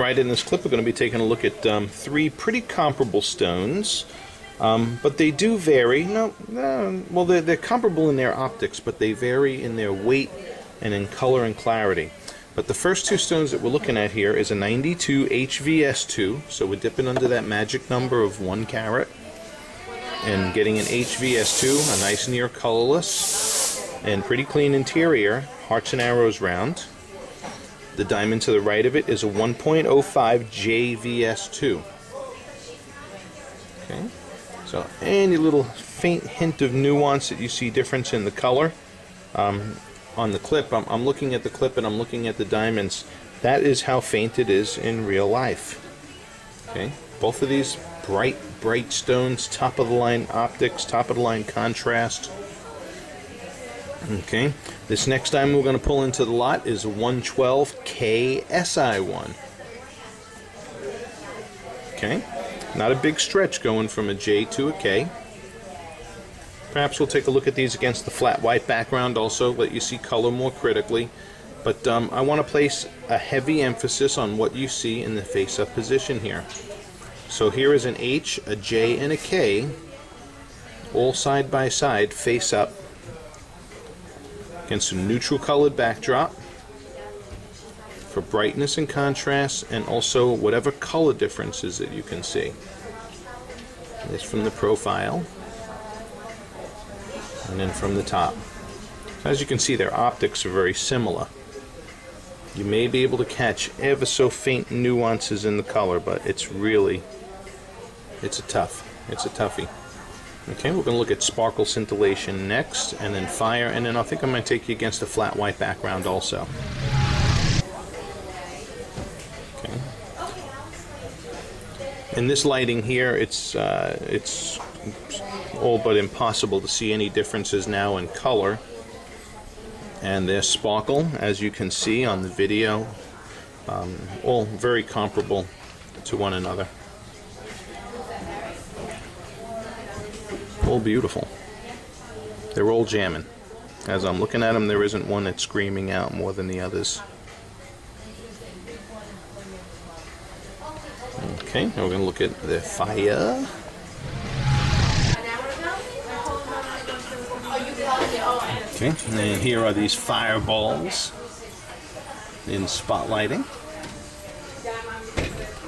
Alright, in this clip we're going to be taking a look at three pretty comparable stones, but they do vary. Well, they're comparable in their optics, but they vary in their weight and in color and clarity. But the first two stones that we're looking at here is a 92 HVS2, so we're dipping under that magic number of 1 carat and getting an HVS2, a nice near colorless and pretty clean interior, hearts and arrows round. The diamond to the right of it is a 1.05 JVS2. Okay, so any little faint hint of nuance that you see difference in the color on the clip, I'm looking at the clip and I'm looking at the diamonds. That is how faint it is in real life. Okay, both of these bright stones, top of the line optics, top of the line contrast. Okay, this next diamond we're going to pull into the lot is a 112 KSI1. Okay, not a big stretch going from a J to a K. Perhaps we'll take a look at these against the flat white background also, let you see color more critically. But I want to place a heavy emphasis on what you see in the face-up position here. So here is an H, a J, and a K, all side by side, face up, against a neutral colored backdrop for brightness and contrast, and also whatever color differences that you can see. This from the profile and then from the top. As you can see, their optics are very similar. You may be able to catch ever so faint nuances in the color, but it's really, it's a toughie. Okay, we're going to look at sparkle scintillation next, and then fire, and then I think I'm going to take you against a flat white background also. Okay. In this lighting here, it's all but impossible to see any differences now in color. And their sparkle, as you can see on the video, all very comparable to one another. All beautiful. They're all jamming. As I'm looking at them, there isn't one that's screaming out more than the others. Okay, now we're going to look at the fire. Okay, and then here are these fireballs in spotlighting.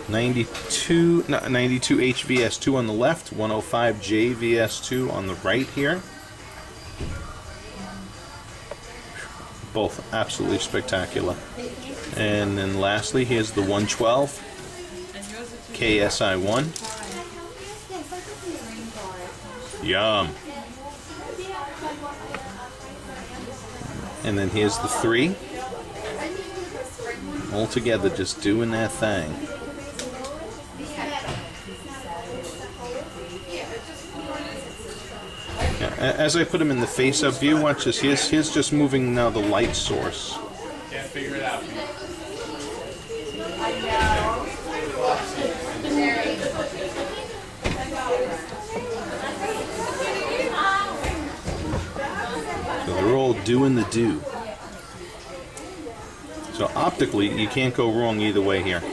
92 HVS2 on the left, 105 JVS2 on the right here. Both absolutely spectacular. And then lastly, here's the 112 KSI1. Yum. And then here's the 3. All together, just doing their thing. As I put them in the face-up view, watch this. Here's just moving now the light source. Can't figure it out. So they're all doing the do. So optically, you can't go wrong either way here.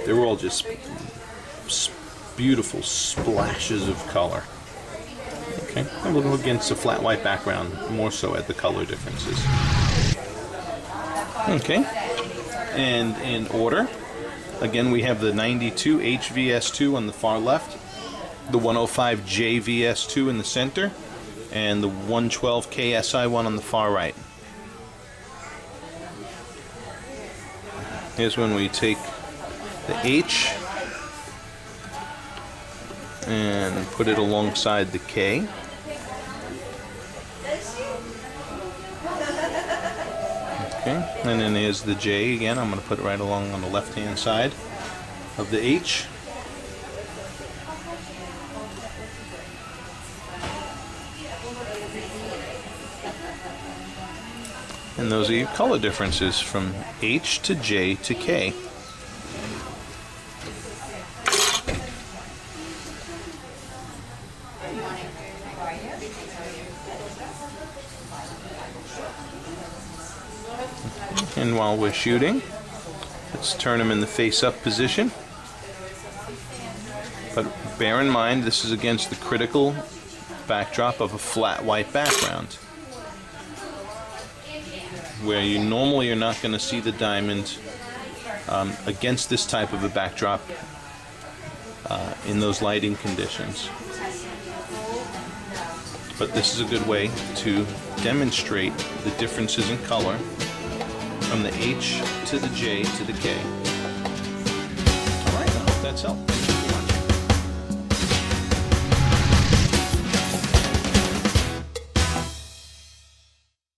They're all just beautiful splashes of color. Okay, and we'll go against a flat white background, more so at the color differences. Okay, and in order, again we have the 92 HVS2 on the far left, the 105 JVS2 in the center, and the 112 KSI1 on the far right. Here's when we take the H and put it alongside the K. Okay, and then there's the J again. I'm going to put it right along on the left-hand side of the H. And those are your color differences from H to J to K. And while we're shooting, Let's turn them in the face-up position. But bear in mind, this is against the critical backdrop of a flat white background, where you normally are not going to see the diamond against this type of a backdrop in those lighting conditions. But this is a good way to demonstrate the differences in color from the H to the J to the K. All right, I hope that's helped.